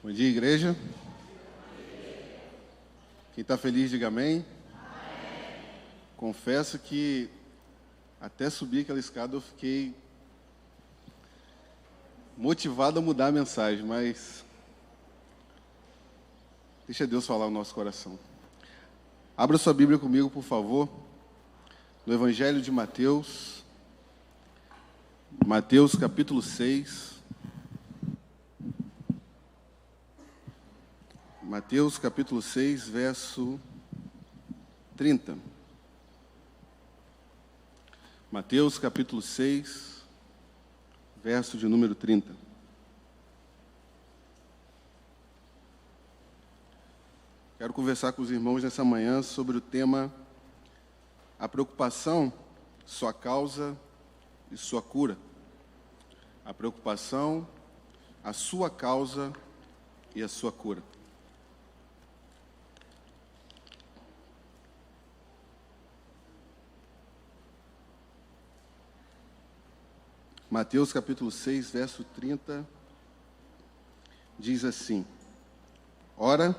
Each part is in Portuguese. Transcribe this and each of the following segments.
Bom dia, igreja. Quem está feliz, diga amém. Confesso que até subir aquela escada eu fiquei motivado a mudar a mensagem, mas deixa Deus falar no nosso coração. Abra sua Bíblia comigo, por favor, no Evangelho de Mateus, Mateus capítulo 6. Mateus capítulo 6, verso 30. Mateus capítulo 6, verso de número 30. Quero conversar com os irmãos nessa manhã sobre o tema a preocupação, sua causa e sua cura. A preocupação, a sua causa e a sua cura. Mateus capítulo 6, verso 30, diz assim: Ora,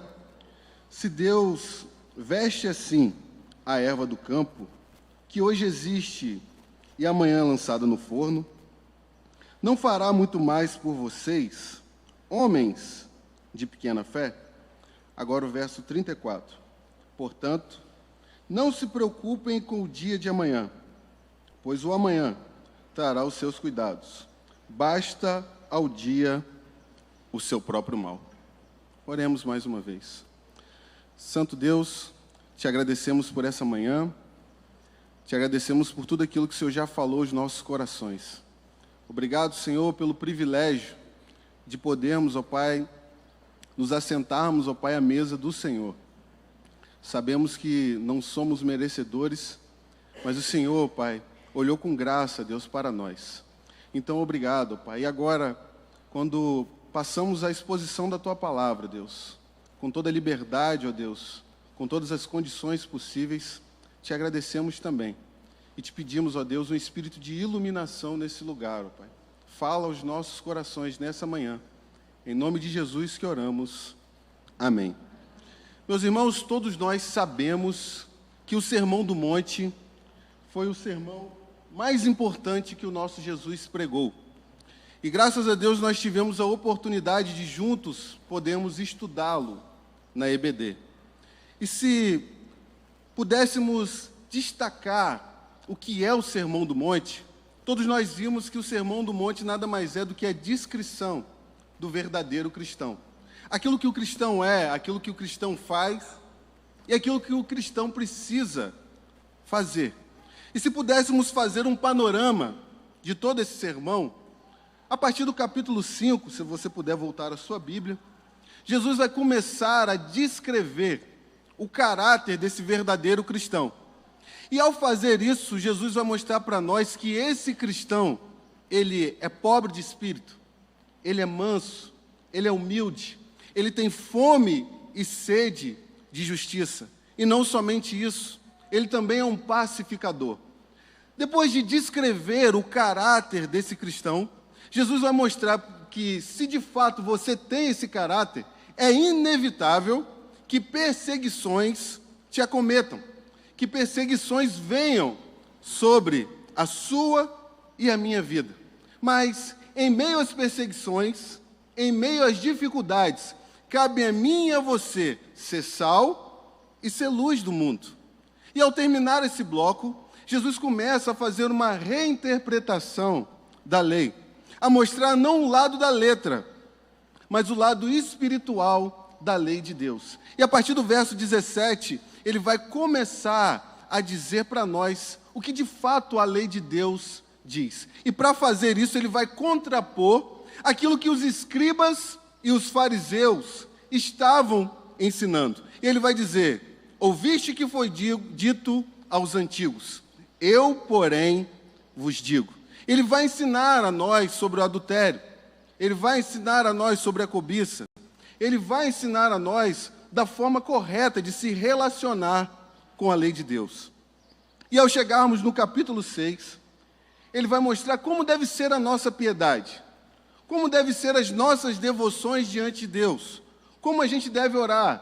se Deus veste assim a erva do campo, que hoje existe e amanhã é lançada no forno, não fará muito mais por vocês, homens de pequena fé? Agora o verso 34. Portanto, não se preocupem com o dia de amanhã, pois o amanhã trará os seus cuidados. Basta ao dia o seu próprio mal. Oremos mais uma vez. Santo Deus, te agradecemos por essa manhã, te agradecemos por tudo aquilo que o Senhor já falou aos nossos corações. Obrigado, Senhor, pelo privilégio de podermos, ó Pai, nos assentarmos, ó Pai, à mesa do Senhor. Sabemos que não somos merecedores, mas o Senhor, ó Pai, olhou com graça, Deus, para nós. Então, obrigado, Pai. E agora, quando passamos a exposição da Tua Palavra, Deus, com toda a liberdade, ó Deus, com todas as condições possíveis, te agradecemos também. E te pedimos, ó Deus, um espírito de iluminação nesse lugar, ó Pai. Fala aos nossos corações nessa manhã. Em nome de Jesus que oramos. Amém. Meus irmãos, todos nós sabemos que o Sermão do Monte foi o sermão mais importante que o nosso Jesus pregou. E graças a Deus nós tivemos a oportunidade de juntos podermos estudá-lo na EBD. E se pudéssemos destacar o que é o Sermão do Monte, todos nós vimos que o Sermão do Monte nada mais é do que a descrição do verdadeiro cristão. Aquilo que o cristão é, aquilo que o cristão faz e aquilo que o cristão precisa fazer. E se pudéssemos fazer um panorama de todo esse sermão, a partir do capítulo 5, se você puder voltar à sua Bíblia, Jesus vai começar a descrever o caráter desse verdadeiro cristão. E ao fazer isso, Jesus vai mostrar para nós que esse cristão, ele é pobre de espírito, ele é manso, ele é humilde, ele tem fome e sede de justiça. E não somente isso, ele também é um pacificador. Depois de descrever o caráter desse cristão, Jesus vai mostrar que, se de fato você tem esse caráter, é inevitável que perseguições te acometam, que perseguições venham sobre a sua e a minha vida. Mas, em meio às perseguições, em meio às dificuldades, cabe a mim e a você ser sal e ser luz do mundo. E ao terminar esse bloco, Jesus começa a fazer uma reinterpretação da lei, a mostrar não o lado da letra, mas o lado espiritual da lei de Deus. E a partir do verso 17, ele vai começar a dizer para nós o que de fato a lei de Deus diz. E para fazer isso, ele vai contrapor aquilo que os escribas e os fariseus estavam ensinando. E ele vai dizer: ouviste que foi dito aos antigos, eu, porém, vos digo. Ele vai ensinar a nós sobre o adultério, ele vai ensinar a nós sobre a cobiça, ele vai ensinar a nós da forma correta de se relacionar com a lei de Deus. E ao chegarmos no capítulo 6, ele vai mostrar como deve ser a nossa piedade, como devem ser as nossas devoções diante de Deus, como a gente deve orar,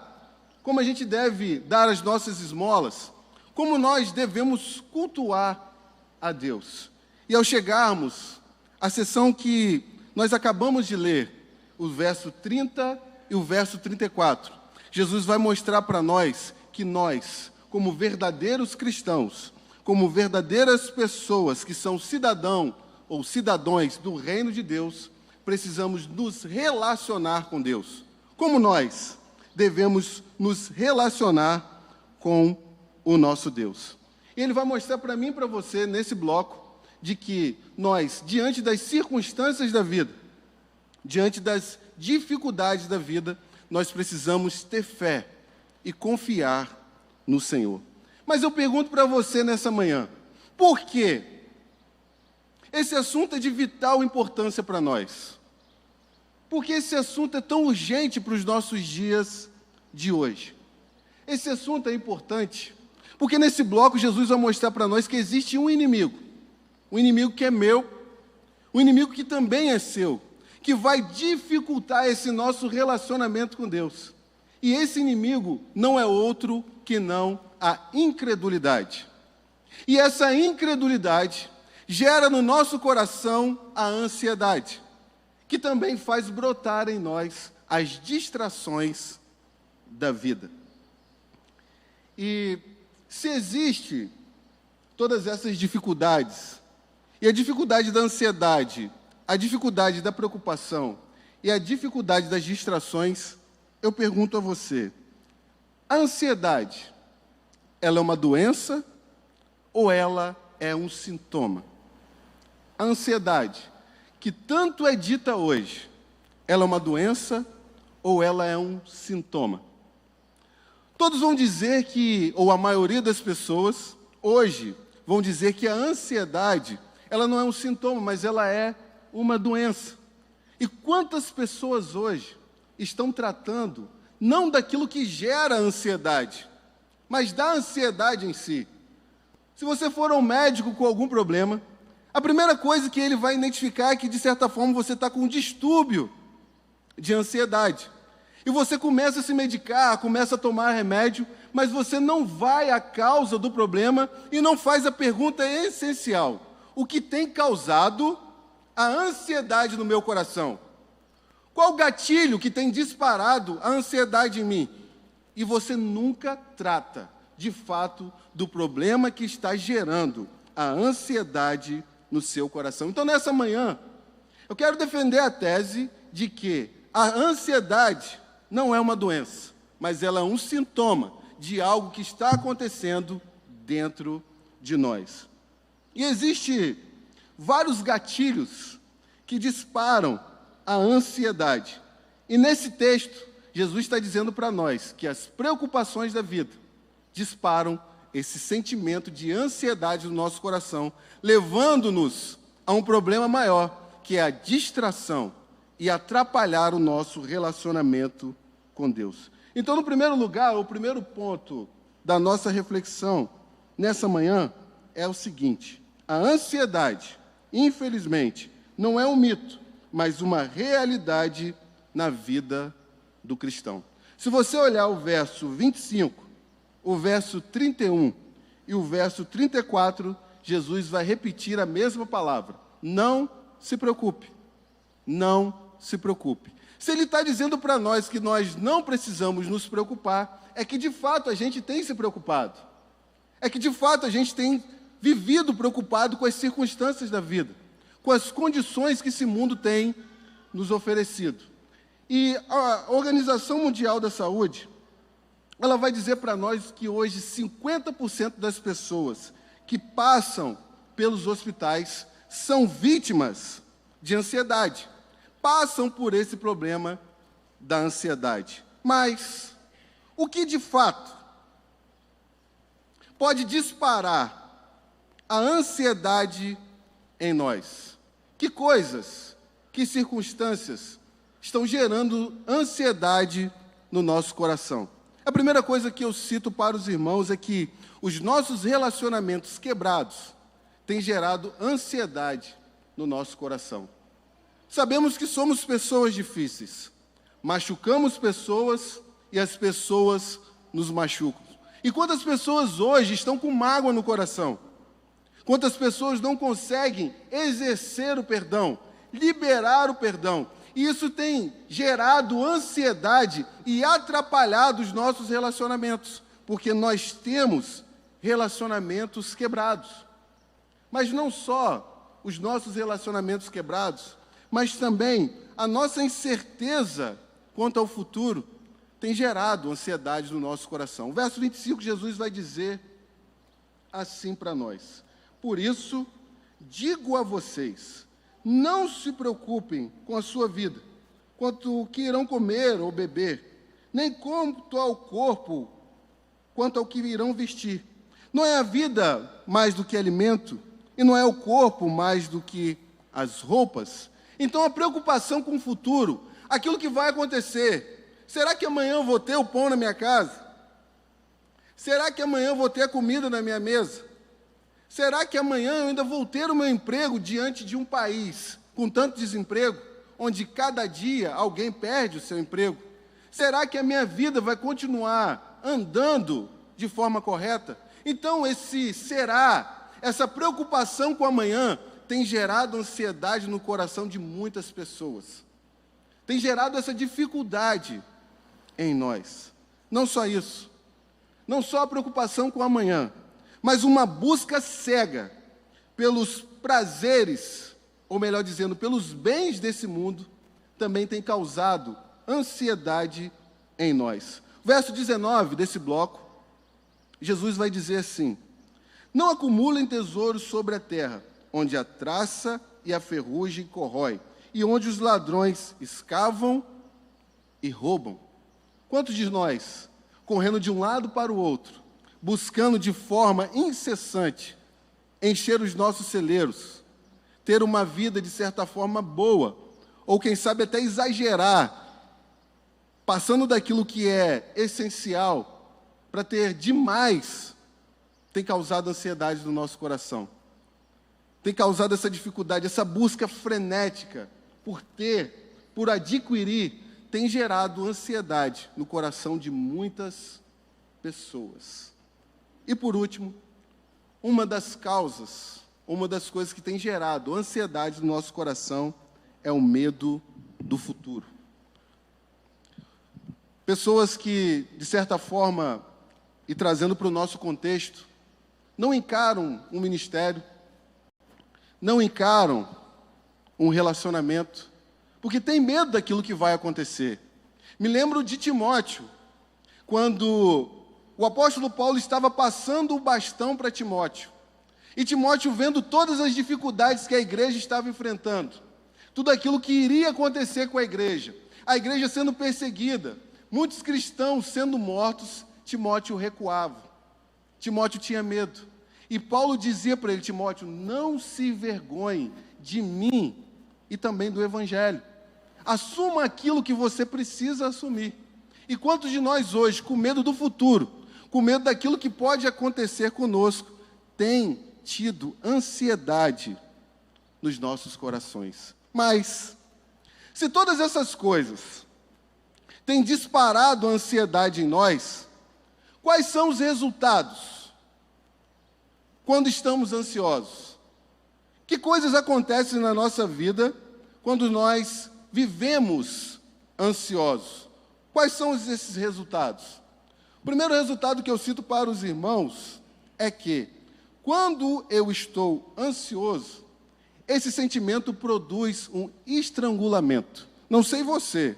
como a gente deve dar as nossas esmolas, como nós devemos cultuar a Deus. E ao chegarmos à sessão que nós acabamos de ler, o verso 30 e o verso 34, Jesus vai mostrar para nós que nós, como verdadeiros cristãos, como verdadeiras pessoas que são cidadão ou cidadãos do reino de Deus, precisamos nos relacionar com Deus. Como nós devemos nos relacionar com o nosso Deus. E ele vai mostrar para mim e para você, nesse bloco, de que nós, diante das circunstâncias da vida, diante das dificuldades da vida, nós precisamos ter fé e confiar no Senhor. Mas eu pergunto para você nessa manhã, por quê? Esse assunto é de vital importância para nós. Por que esse assunto é tão urgente para os nossos dias de hoje? Esse assunto é importante porque nesse bloco Jesus vai mostrar para nós que existe um inimigo que é meu, um inimigo que também é seu, que vai dificultar esse nosso relacionamento com Deus. E esse inimigo não é outro que não a incredulidade. E essa incredulidade gera no nosso coração a ansiedade, que também faz brotar em nós as distrações da vida. E se existe todas essas dificuldades, e a dificuldade da ansiedade, a dificuldade da preocupação e a dificuldade das distrações, eu pergunto a você, a ansiedade, ela é uma doença ou ela é um sintoma? A ansiedade, que tanto é dita hoje, ela é uma doença ou ela é um sintoma? Todos vão dizer que, ou a maioria das pessoas, hoje, vão dizer que a ansiedade, ela não é um sintoma, mas ela é uma doença. E quantas pessoas hoje estão tratando, não daquilo que gera a ansiedade, mas da ansiedade em si? Se você for ao médico com algum problema, a primeira coisa que ele vai identificar é que, de certa forma, você está com um distúrbio de ansiedade. E você começa a se medicar, começa a tomar remédio, mas você não vai à causa do problema e não faz a pergunta essencial: o que tem causado a ansiedade no meu coração? Qual o gatilho que tem disparado a ansiedade em mim? E você nunca trata, de fato, do problema que está gerando a ansiedade no seu coração. Então, nessa manhã, eu quero defender a tese de que a ansiedade não é uma doença, mas ela é um sintoma de algo que está acontecendo dentro de nós. E existem vários gatilhos que disparam a ansiedade. E nesse texto, Jesus está dizendo para nós que as preocupações da vida disparam esse sentimento de ansiedade no nosso coração, levando-nos a um problema maior, que é a distração e atrapalhar o nosso relacionamento com Deus. Então, no primeiro lugar, o primeiro ponto da nossa reflexão nessa manhã é o seguinte: a ansiedade, infelizmente, não é um mito, mas uma realidade na vida do cristão. Se você olhar o verso 25, o verso 31 e o verso 34, Jesus vai repetir a mesma palavra: não se preocupe, não se preocupe. Se ele está dizendo para nós que nós não precisamos nos preocupar, é que de fato a gente tem se preocupado. É que de fato a gente tem vivido preocupado com as circunstâncias da vida, com as condições que esse mundo tem nos oferecido. E a Organização Mundial da Saúde, ela vai dizer para nós que hoje 50% das pessoas que passam pelos hospitais são vítimas de ansiedade, passam por esse problema da ansiedade. Mas o que de fato pode disparar a ansiedade em nós? Que coisas, que circunstâncias estão gerando ansiedade no nosso coração? A primeira coisa que eu cito para os irmãos é que os nossos relacionamentos quebrados têm gerado ansiedade no nosso coração. Sabemos que somos pessoas difíceis, machucamos pessoas e as pessoas nos machucam. E quantas pessoas hoje estão com mágoa no coração? Quantas pessoas não conseguem exercer o perdão, liberar o perdão? E isso tem gerado ansiedade e atrapalhado os nossos relacionamentos, porque nós temos relacionamentos quebrados. Mas não só os nossos relacionamentos quebrados, mas também a nossa incerteza quanto ao futuro tem gerado ansiedade no nosso coração. O verso 25, Jesus vai dizer assim para nós: por isso, digo a vocês, não se preocupem com a sua vida, quanto o que irão comer ou beber, nem quanto ao corpo, quanto ao que irão vestir. Não é a vida mais do que alimento, e não é o corpo mais do que as roupas? Então, a preocupação com o futuro, aquilo que vai acontecer. Será que amanhã eu vou ter o pão na minha casa? Será que amanhã eu vou ter a comida na minha mesa? Será que amanhã eu ainda vou ter o meu emprego diante de um país com tanto desemprego, onde cada dia alguém perde o seu emprego? Será que a minha vida vai continuar andando de forma correta? Então, essa preocupação com o amanhã tem gerado ansiedade no coração de muitas pessoas. Tem gerado essa dificuldade em nós. Não só isso, não só a preocupação com o amanhã, mas uma busca cega pelos prazeres, ou melhor dizendo, pelos bens desse mundo, também tem causado ansiedade em nós. Verso 19 desse bloco, Jesus vai dizer assim: não acumulem tesouros sobre a terra, onde a traça e a ferrugem corrói, e onde os ladrões escavam e roubam. Quantos de nós, correndo de um lado para o outro, buscando de forma incessante encher os nossos celeiros, ter uma vida de certa forma boa, ou quem sabe até exagerar, passando daquilo que é essencial para ter demais, tem causado ansiedade no nosso coração. Tem causado essa dificuldade, essa busca frenética por ter, por adquirir, tem gerado ansiedade no coração de muitas pessoas. E por último, uma das causas, uma das coisas que tem gerado ansiedade no nosso coração é o medo do futuro. Pessoas que, de certa forma, e trazendo para o nosso contexto, não encaram um ministério, não encaram um relacionamento, porque tem medo daquilo que vai acontecer. Me lembro de Timóteo, quando o apóstolo Paulo estava passando o bastão para Timóteo, e Timóteo vendo todas as dificuldades que a igreja estava enfrentando, tudo aquilo que iria acontecer com a igreja sendo perseguida, muitos cristãos sendo mortos, Timóteo recuava. Timóteo tinha medo. E Paulo dizia para ele: Timóteo, não se envergonhe de mim e também do Evangelho. Assuma aquilo que você precisa assumir. E quantos de nós hoje, com medo do futuro, com medo daquilo que pode acontecer conosco, tem tido ansiedade nos nossos corações? Mas, se todas essas coisas têm disparado a ansiedade em nós, quais são os resultados quando estamos ansiosos? Que coisas acontecem na nossa vida quando nós vivemos ansiosos? Quais são esses resultados? O primeiro resultado que eu cito para os irmãos é que, quando eu estou ansioso, esse sentimento produz um estrangulamento. Não sei você,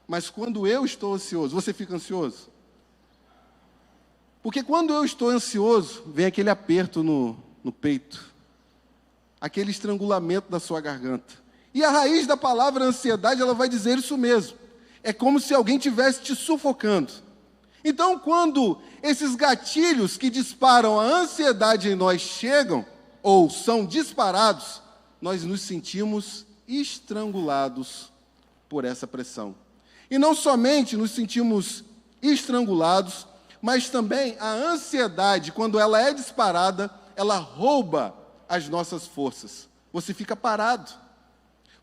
mas quando eu estou ansioso, você fica ansioso? Porque quando eu estou ansioso, vem aquele aperto no peito, aquele estrangulamento da sua garganta. E a raiz da palavra ansiedade, ela vai dizer isso mesmo. É como se alguém estivesse te sufocando. Então, quando esses gatilhos que disparam a ansiedade em nós chegam, ou são disparados, nós nos sentimos estrangulados por essa pressão. E não somente nos sentimos estrangulados, mas também a ansiedade, quando ela é disparada, ela rouba as nossas forças. Você fica parado.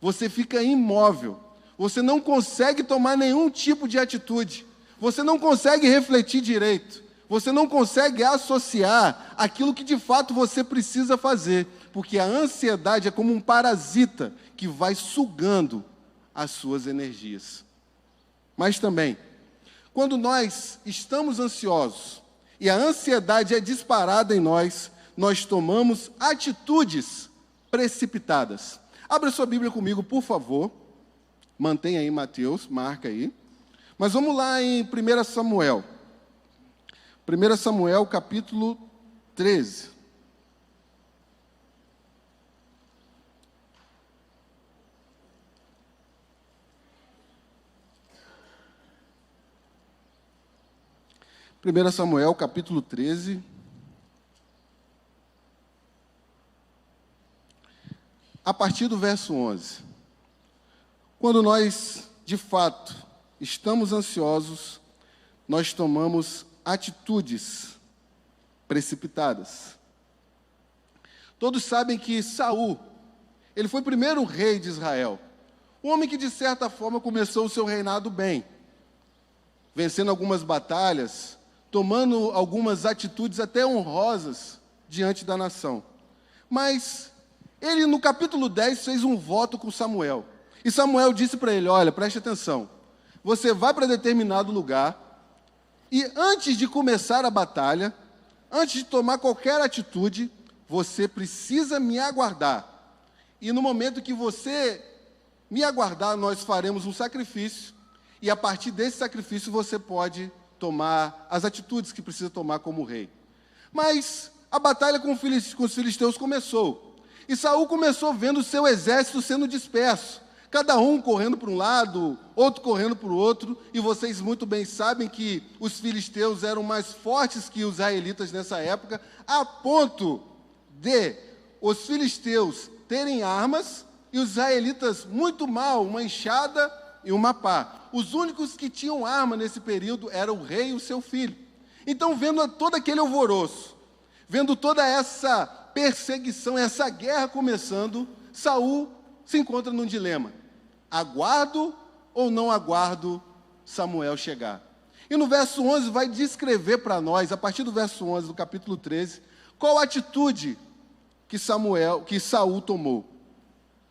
você fica imóvel, você não consegue tomar nenhum tipo de atitude, você não consegue refletir direito, você não consegue associar aquilo que de fato você precisa fazer, porque a ansiedade é como um parasita que vai sugando as suas energias. Mas também, quando nós estamos ansiosos e a ansiedade é disparada em nós, nós tomamos atitudes precipitadas. Abra sua Bíblia comigo, por favor. Mantenha aí Mateus, marca aí. Mas vamos lá em 1 Samuel. 1 Samuel, capítulo 13. Primeira Samuel, capítulo 13. A partir do verso 11. Quando nós, de fato, estamos ansiosos, nós tomamos atitudes precipitadas. Todos sabem que Saul, ele foi o primeiro rei de Israel. Um homem que, de certa forma, começou o seu reinado bem, vencendo algumas batalhas, tomando algumas atitudes até honrosas diante da nação. Mas ele, no capítulo 10, fez um voto com Samuel. E Samuel disse para ele, olha, preste atenção, você vai para determinado lugar e antes de começar a batalha, antes de tomar qualquer atitude, você precisa me aguardar. E no momento que você me aguardar, nós faremos um sacrifício e a partir desse sacrifício você pode tomar as atitudes que precisa tomar como rei. Mas a batalha com os filisteus começou. E Saul começou vendo o seu exército sendo disperso. Cada um correndo para um lado, outro correndo para o outro. E vocês muito bem sabem que os filisteus eram mais fortes que os israelitas nessa época, a ponto de os filisteus terem armas e os israelitas muito mal, uma enxada e uma pá. Os únicos que tinham arma nesse período eram o rei e o seu filho. Então, vendo todo aquele alvoroço, vendo toda essa perseguição, essa guerra começando, Saul se encontra num dilema. Aguardo ou não aguardo Samuel chegar? E no verso 11 vai descrever para nós, a partir do verso 11 do capítulo 13, qual a atitude que Saul tomou.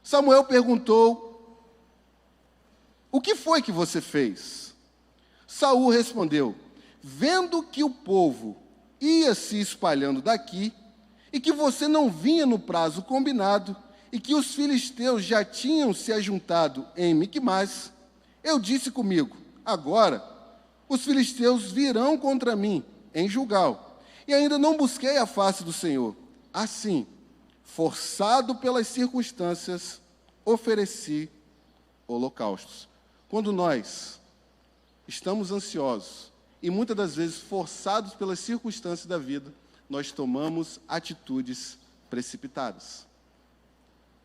Samuel perguntou, o que foi que você fez? Saul respondeu, vendo que o povo ia se espalhando daqui, e que você não vinha no prazo combinado, e que os filisteus já tinham se ajuntado em Miquimás, eu disse comigo, agora os filisteus virão contra mim em Gilgal, e ainda não busquei a face do Senhor. Assim, forçado pelas circunstâncias, ofereci holocaustos. Quando nós estamos ansiosos e muitas das vezes forçados pelas circunstâncias da vida, nós tomamos atitudes precipitadas.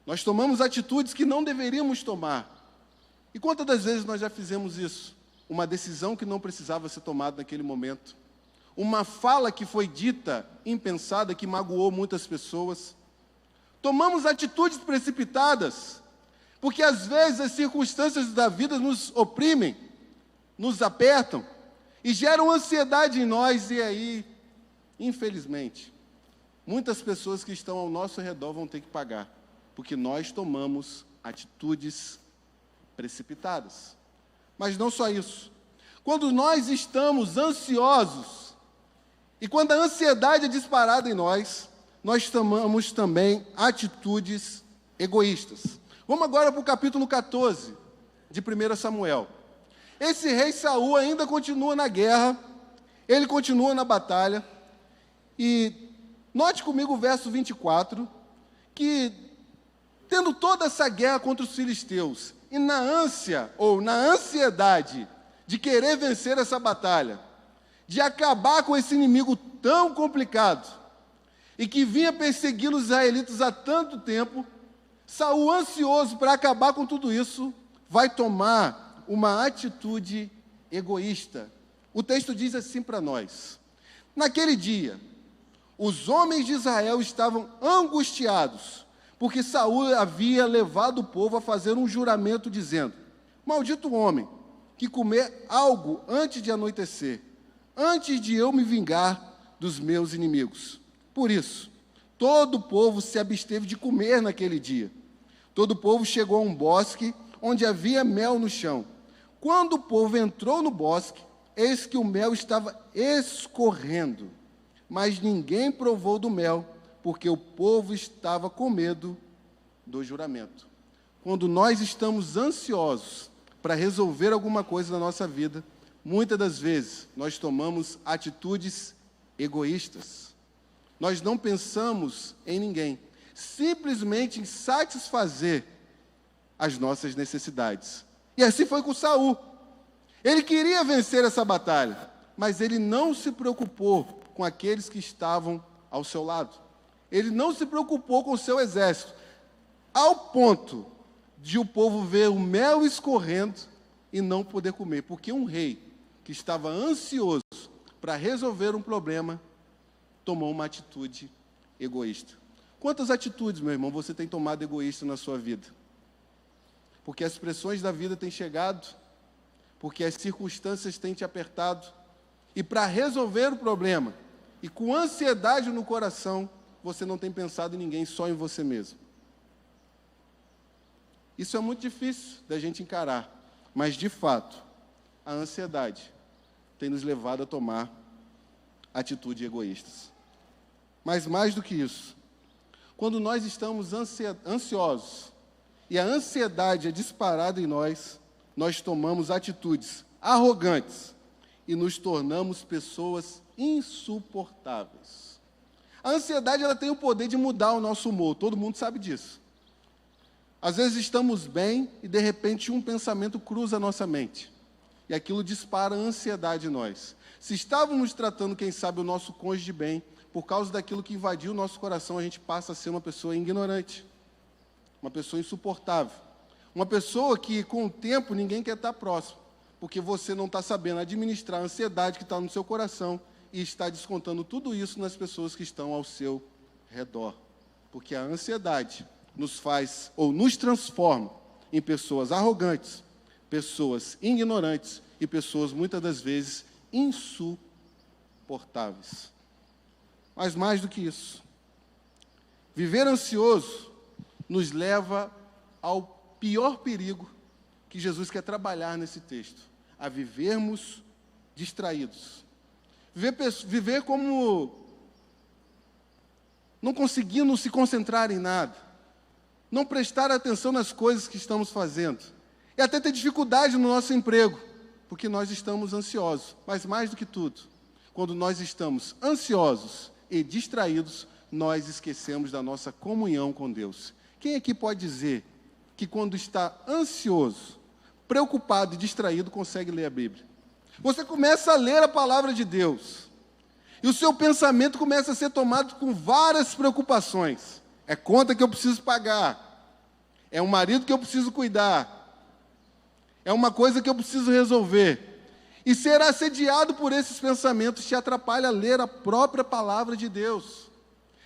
Nós tomamos atitudes que não deveríamos tomar. E quantas das vezes nós já fizemos isso? Uma decisão que não precisava ser tomada naquele momento. Uma fala que foi dita, impensada, que magoou muitas pessoas. Tomamos atitudes precipitadas, porque às vezes as circunstâncias da vida nos oprimem, nos apertam e geram ansiedade em nós. E aí, infelizmente, muitas pessoas que estão ao nosso redor vão ter que pagar, porque nós tomamos atitudes precipitadas. Mas não só isso. Quando nós estamos ansiosos e quando a ansiedade é disparada em nós, nós tomamos também atitudes egoístas. Vamos agora para o capítulo 14 de 1 Samuel. Esse rei Saul ainda continua na guerra, ele continua na batalha, e note comigo o verso 24, que tendo toda essa guerra contra os filisteus, e na ânsia, ou na ansiedade de querer vencer essa batalha, de acabar com esse inimigo tão complicado, e que vinha perseguindo os israelitas há tanto tempo, Saul, ansioso para acabar com tudo isso, vai tomar uma atitude egoísta. O texto diz assim para nós, naquele dia, os homens de Israel estavam angustiados, porque Saul havia levado o povo a fazer um juramento, dizendo: maldito o homem que comer algo antes de anoitecer, antes de eu me vingar dos meus inimigos. Por isso, todo o povo se absteve de comer naquele dia. Todo o povo chegou a um bosque onde havia mel no chão. Quando o povo entrou no bosque, eis que o mel estava escorrendo, mas ninguém provou do mel, porque o povo estava com medo do juramento. Quando nós estamos ansiosos para resolver alguma coisa na nossa vida, muitas das vezes nós tomamos atitudes egoístas. Nós não pensamos em ninguém, simplesmente em satisfazer as nossas necessidades. E assim foi com Saul. Ele queria vencer essa batalha, mas ele não se preocupou com aqueles que estavam ao seu lado. Ele não se preocupou com o seu exército, ao ponto de o povo ver o mel escorrendo e não poder comer, porque um rei que estava ansioso para resolver um problema tomou uma atitude egoísta. Quantas atitudes, meu irmão, você tem tomado egoísta na sua vida? Porque as pressões da vida têm chegado, porque as circunstâncias têm te apertado, e para resolver o problema, e com ansiedade no coração, você não tem pensado em ninguém, só em você mesmo. Isso é muito difícil da gente encarar, mas, de fato, a ansiedade tem nos levado a tomar atitudes egoístas. Mas, mais do que isso, quando nós estamos ansiosos e a ansiedade é disparada em nós, nós tomamos atitudes arrogantes e nos tornamos pessoas insuportáveis. A ansiedade, ela tem o poder de mudar o nosso humor, todo mundo sabe disso. Às vezes estamos bem e, de repente, um pensamento cruza a nossa mente. E aquilo dispara a ansiedade em nós. Se estávamos tratando, quem sabe, o nosso cônjuge bem, por causa daquilo que invadiu o nosso coração, a gente passa a ser uma pessoa ignorante, uma pessoa insuportável. Uma pessoa que, com o tempo, ninguém quer estar próximo, porque você não está sabendo administrar a ansiedade que está no seu coração e está descontando tudo isso nas pessoas que estão ao seu redor. Porque a ansiedade nos faz, ou nos transforma, em pessoas arrogantes, pessoas ignorantes e pessoas, muitas das vezes, insuportáveis. Mas mais do que isso, viver ansioso nos leva ao pior perigo que Jesus quer trabalhar nesse texto, a vivermos distraídos. Viver como não conseguindo se concentrar em nada, não prestar atenção nas coisas que estamos fazendo, e até ter dificuldade no nosso emprego, porque nós estamos ansiosos. Mas mais do que tudo, quando nós estamos ansiosos e distraídos, nós esquecemos da nossa comunhão com Deus. Quem aqui pode dizer que quando está ansioso, preocupado e distraído, consegue ler a Bíblia? Você começa a ler a palavra de Deus, e o seu pensamento começa a ser tomado com várias preocupações. É conta que eu preciso pagar, é um marido que eu preciso cuidar, é uma coisa que eu preciso resolver. E ser assediado por esses pensamentos te atrapalha a ler a própria palavra de Deus.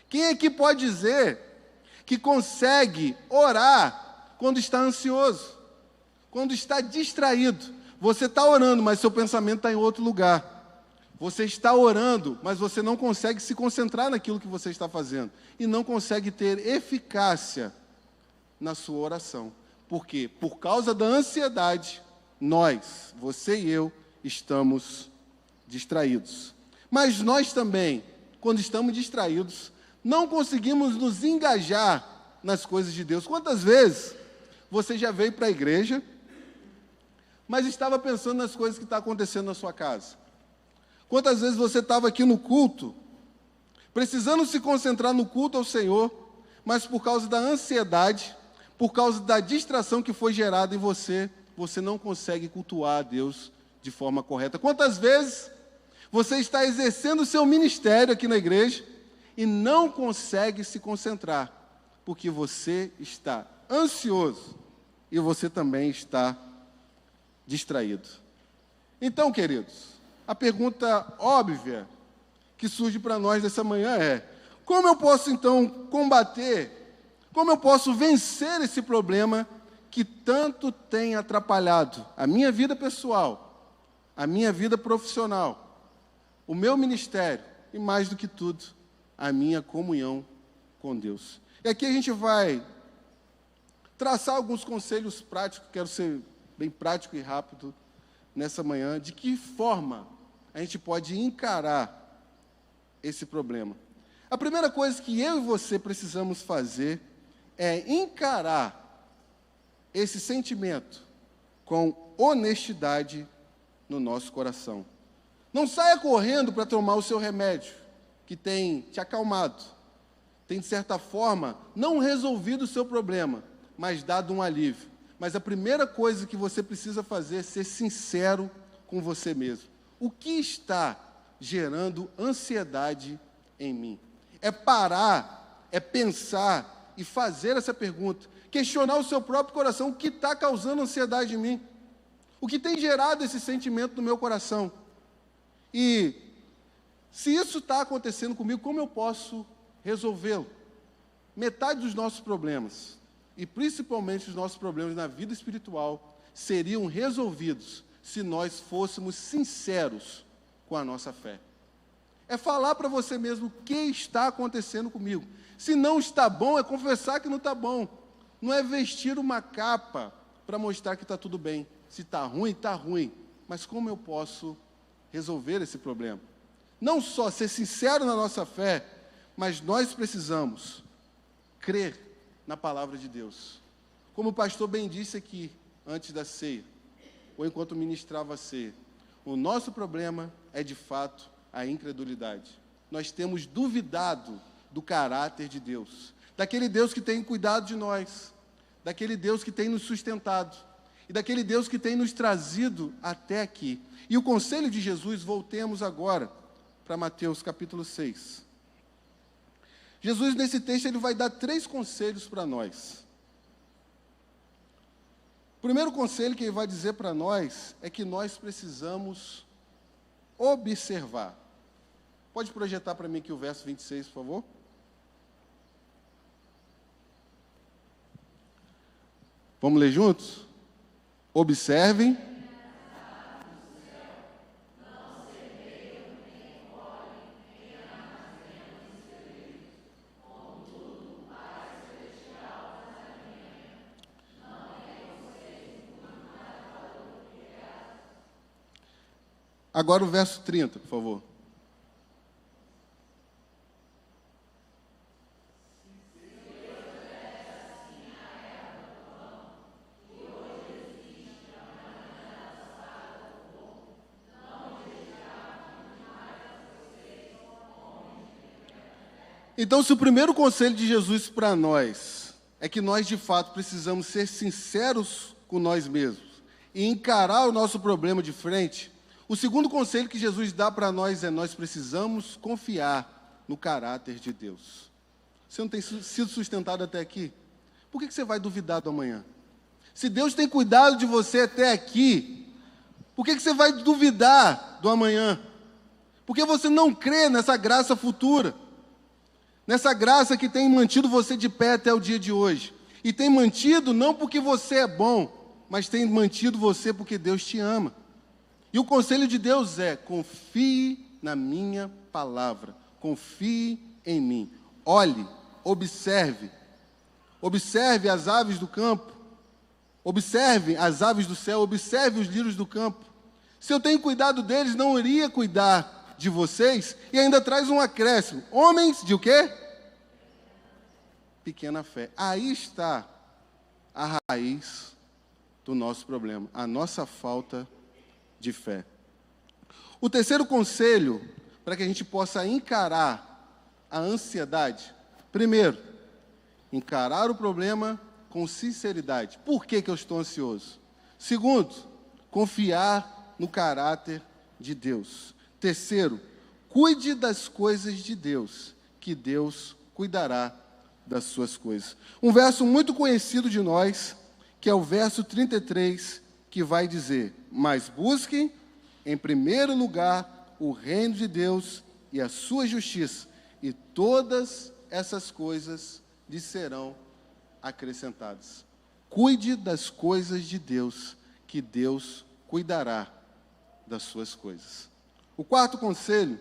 Quem aqui pode dizer que consegue orar quando está ansioso, quando está distraído? Você está orando, mas seu pensamento está em outro lugar. Você está orando, mas você não consegue se concentrar naquilo que você está fazendo. E não consegue ter eficácia na sua oração. Por quê? Por causa da ansiedade, nós, você e eu, estamos distraídos. Mas nós também, quando estamos distraídos, não conseguimos nos engajar nas coisas de Deus. Quantas vezes você já veio para a igreja, mas estava pensando nas coisas que estão acontecendo na sua casa? Quantas vezes você estava aqui no culto, precisando se concentrar no culto ao Senhor, mas por causa da ansiedade, por causa da distração que foi gerada em você, você não consegue cultuar a Deus de forma correta? Quantas vezes você está exercendo o seu ministério aqui na igreja e não consegue se concentrar, porque você está ansioso e você também está distraído? Então, queridos, a pergunta óbvia que surge para nós nessa manhã é: como eu posso, então, combater Como eu posso vencer esse problema que tanto tem atrapalhado a minha vida pessoal, a minha vida profissional, o meu ministério e, mais do que tudo, a minha comunhão com Deus. E aqui a gente vai traçar alguns conselhos práticos, quero ser bem prático e rápido nessa manhã, de que forma a gente pode encarar esse problema. A primeira coisa que eu e você precisamos fazer é encarar esse sentimento com honestidade no nosso coração. Não saia correndo para tomar o seu remédio, que tem te acalmado, tem, de certa forma, não resolvido o seu problema, mas dado um alívio. Mas a primeira coisa que você precisa fazer é ser sincero com você mesmo. O que está gerando ansiedade em mim? É parar, é pensar e fazer essa pergunta. Questionar o seu próprio coração, o que está causando ansiedade em mim? O que tem gerado esse sentimento no meu coração? E se isso está acontecendo comigo, como eu posso resolvê-lo? Metade dos nossos problemas, e principalmente os nossos problemas na vida espiritual, seriam resolvidos se nós fôssemos sinceros com a nossa fé. É falar para você mesmo o que está acontecendo comigo. Se não está bom, é confessar que não está bom. Não é vestir uma capa para mostrar que está tudo bem. Se está ruim, está ruim. Mas como eu posso resolver esse problema? Não só ser sincero na nossa fé, mas nós precisamos crer na palavra de Deus. Como o pastor bem disse aqui, antes da ceia, ou enquanto ministrava a ceia, o nosso problema é, de fato, a incredulidade. Nós temos duvidado do caráter de Deus, daquele Deus que tem cuidado de nós, daquele Deus que tem nos sustentado, e daquele Deus que tem nos trazido até aqui. E o conselho de Jesus, voltemos agora para Mateus capítulo 6. Jesus, nesse texto, ele vai dar 3 conselhos para nós. O primeiro conselho que ele vai dizer para nós é que nós precisamos observar. Pode projetar para mim aqui o verso 26, por favor? Vamos ler juntos? Observem. Agora o verso 30, por favor. Então, se o primeiro conselho de Jesus para nós é que nós, de fato, precisamos ser sinceros com nós mesmos e encarar o nosso problema de frente, o segundo conselho que Jesus dá para nós é: nós precisamos confiar no caráter de Deus. Você não tem sido sustentado até aqui? Por que você vai duvidar do amanhã? Se Deus tem cuidado de você até aqui, por que você vai duvidar do amanhã? Porque você não crê nessa graça futura, nessa graça que tem mantido você de pé até o dia de hoje. E tem mantido não porque você é bom, mas tem mantido você porque Deus te ama. E o conselho de Deus é: confie na minha palavra, confie em mim. Olhe, observe as aves do campo, observe as aves do céu, observe os lírios do campo. Se eu tenho cuidado deles, não iria cuidar de vocês? E ainda traz um acréscimo: homens de o quê? Pequena fé. Aí está a raiz do nosso problema, a nossa falta de fé. O terceiro conselho, para que a gente possa encarar a ansiedade: primeiro, encarar o problema com sinceridade. Por que eu estou ansioso? Segundo, confiar no caráter de Deus. Terceiro, cuide das coisas de Deus, que Deus cuidará das suas coisas. Um verso muito conhecido de nós, que é o verso 33, que vai dizer: mas busquem em primeiro lugar o reino de Deus e a sua justiça, e todas essas coisas lhes serão acrescentadas. Cuide das coisas de Deus, que Deus cuidará das suas coisas. O quarto conselho,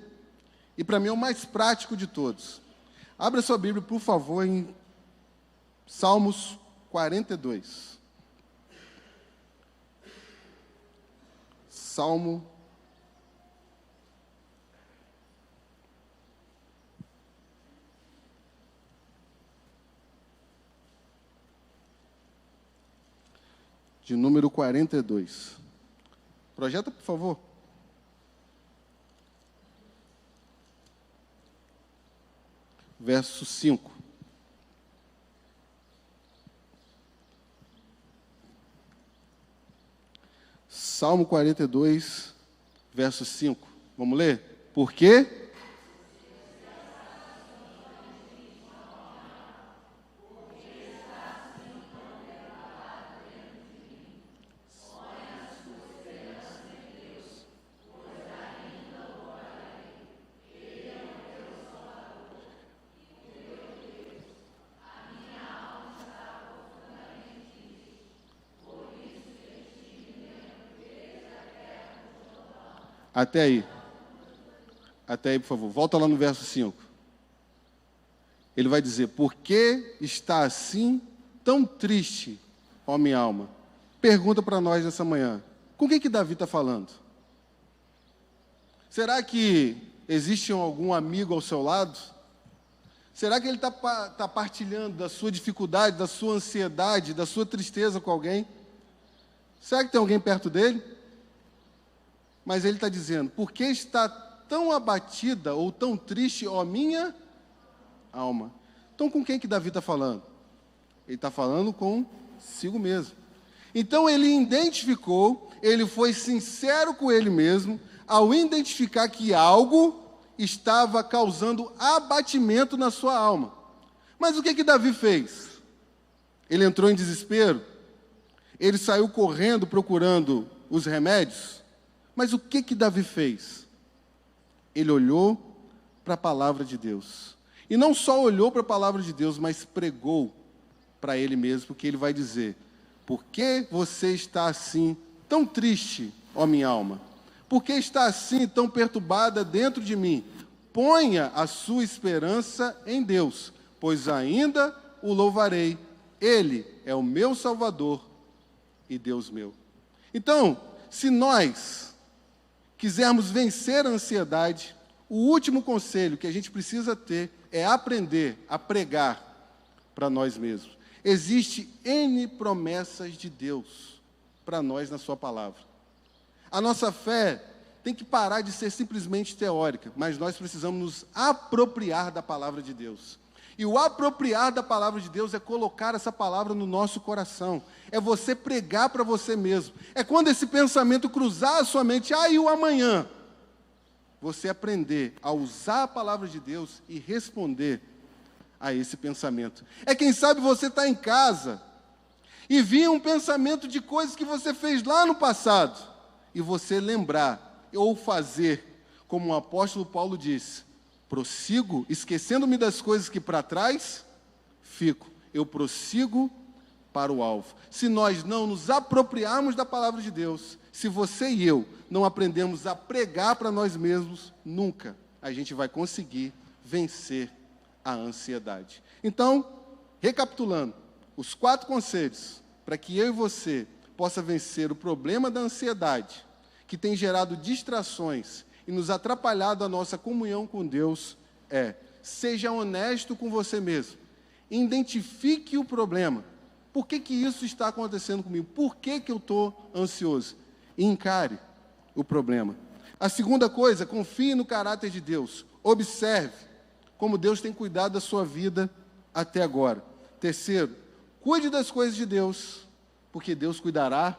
e para mim é o mais prático de todos. Abra sua Bíblia, por favor, em Salmos 42. Salmo de número 42. Projeta, por favor. Verso 5. Salmo 42, verso 5. Vamos ler? Por quê? Até aí. Até aí, por favor. Volta lá no verso 5. Ele vai dizer, por que está assim tão triste, ó minha alma? Pergunta para nós nessa manhã. Com que Davi está falando? Será que existe algum amigo ao seu lado? Será que ele está partilhando da sua dificuldade, da sua ansiedade, da sua tristeza com alguém? Será que tem alguém perto dele? Mas ele está dizendo, por que está tão abatida ou tão triste, ó minha alma? Então, com quem que Davi está falando? Ele está falando consigo mesmo. Então, ele identificou, ele foi sincero com ele mesmo, ao identificar que algo estava causando abatimento na sua alma. Mas o que Davi fez? Ele entrou em desespero? Ele saiu correndo procurando os remédios? Mas o que Davi fez? Ele olhou para a palavra de Deus. E não só olhou para a palavra de Deus, mas pregou para ele mesmo, porque ele vai dizer, por que você está assim, tão triste, ó minha alma? Por que está assim, tão perturbada dentro de mim? Ponha a sua esperança em Deus, pois ainda o louvarei. Ele é o meu Salvador e Deus meu. Então, se nós quisermos vencer a ansiedade, o último conselho que a gente precisa ter é aprender a pregar para nós mesmos. Existe N promessas de Deus para nós na sua palavra. A nossa fé tem que parar de ser simplesmente teórica, mas nós precisamos nos apropriar da palavra de Deus. E o apropriar da palavra de Deus é colocar essa palavra no nosso coração. É você pregar para você mesmo. É quando esse pensamento cruzar a sua mente, e o amanhã? Você aprender a usar a palavra de Deus e responder a esse pensamento. É quem sabe você está em casa e vir um pensamento de coisas que você fez lá no passado. E você lembrar ou fazer, como o apóstolo Paulo disse, prossigo, esquecendo-me das coisas que para trás fico. Eu prossigo para o alvo. Se nós não nos apropriarmos da palavra de Deus, se você e eu não aprendemos a pregar para nós mesmos, nunca a gente vai conseguir vencer a ansiedade. Então, recapitulando, os 4 conselhos para que eu e você possa vencer o problema da ansiedade, que tem gerado distrações e nos atrapalhado a nossa comunhão com Deus, seja honesto com você mesmo. Identifique o problema. Por que isso está acontecendo comigo? Por que eu estou ansioso? Encare o problema. A segunda coisa, confie no caráter de Deus. Observe como Deus tem cuidado da sua vida até agora. Terceiro, cuide das coisas de Deus, porque Deus cuidará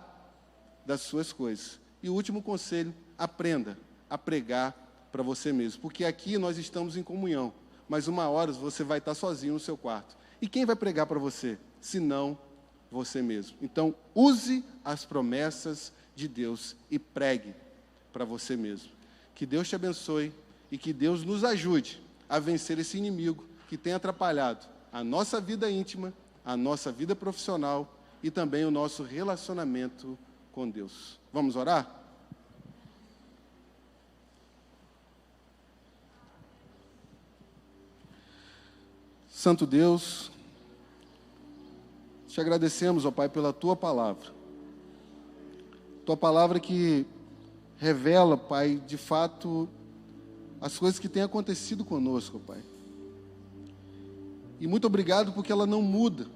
das suas coisas. E o último conselho, aprenda a pregar para você mesmo, porque aqui nós estamos em comunhão, mas uma hora você vai estar sozinho no seu quarto. E quem vai pregar para você? Se não você mesmo. Então, use as promessas de Deus e pregue para você mesmo. Que Deus te abençoe e que Deus nos ajude a vencer esse inimigo que tem atrapalhado a nossa vida íntima a nossa vida profissional e também o nosso relacionamento com Deus. Vamos orar? Santo Deus, te agradecemos, ó Pai, pela Tua palavra. Tua palavra que revela, Pai, de fato, as coisas que têm acontecido conosco, ó Pai. E muito obrigado porque ela não muda.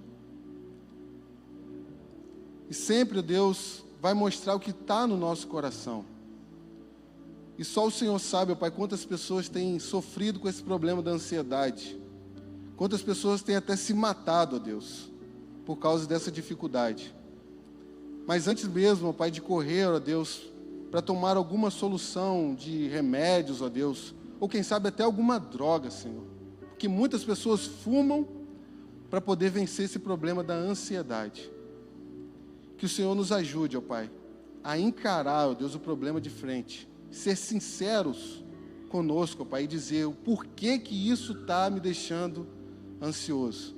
E sempre, Deus, vai mostrar o que está no nosso coração. E só o Senhor sabe, ó Pai, quantas pessoas têm sofrido com esse problema da ansiedade. Quantas pessoas têm até se matado, ó Deus, por causa dessa dificuldade. Mas antes mesmo, ó Pai, de correr, ó Deus, para tomar alguma solução de remédios, ó Deus, ou quem sabe até alguma droga, Senhor. Porque muitas pessoas fumam para poder vencer esse problema da ansiedade. Que o Senhor nos ajude, ó Pai, a encarar, ó Deus, o problema de frente. Ser sinceros conosco, ó Pai, e dizer o porquê que isso está me deixando ansioso.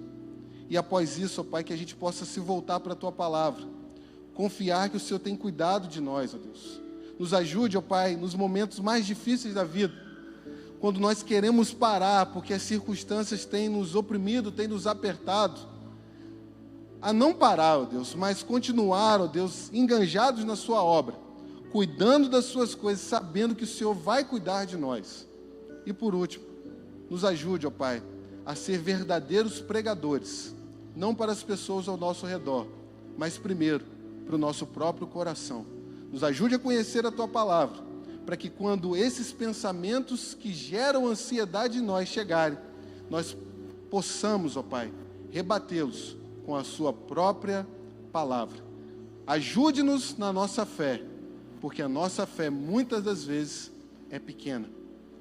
E após isso, ó Pai, que a gente possa se voltar para a Tua palavra. Confiar que o Senhor tem cuidado de nós, ó Deus. Nos ajude, ó Pai, nos momentos mais difíceis da vida. Quando nós queremos parar, porque as circunstâncias têm nos oprimido, têm nos apertado. A não parar, ó Deus, mas continuar, ó Deus, enganjados na Sua obra. Cuidando das Suas coisas, sabendo que o Senhor vai cuidar de nós. E por último, nos ajude, ó Pai, a ser verdadeiros pregadores, não para as pessoas ao nosso redor, mas primeiro para o nosso próprio coração. Nos ajude a conhecer a Tua palavra, para que quando esses pensamentos que geram ansiedade em nós chegarem, nós possamos, ó Pai, rebatê-los com a Sua própria palavra. Ajude-nos na nossa fé, porque a nossa fé muitas das vezes é pequena.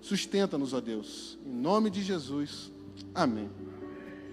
Sustenta-nos, ó Deus, em nome de Jesus. Amém.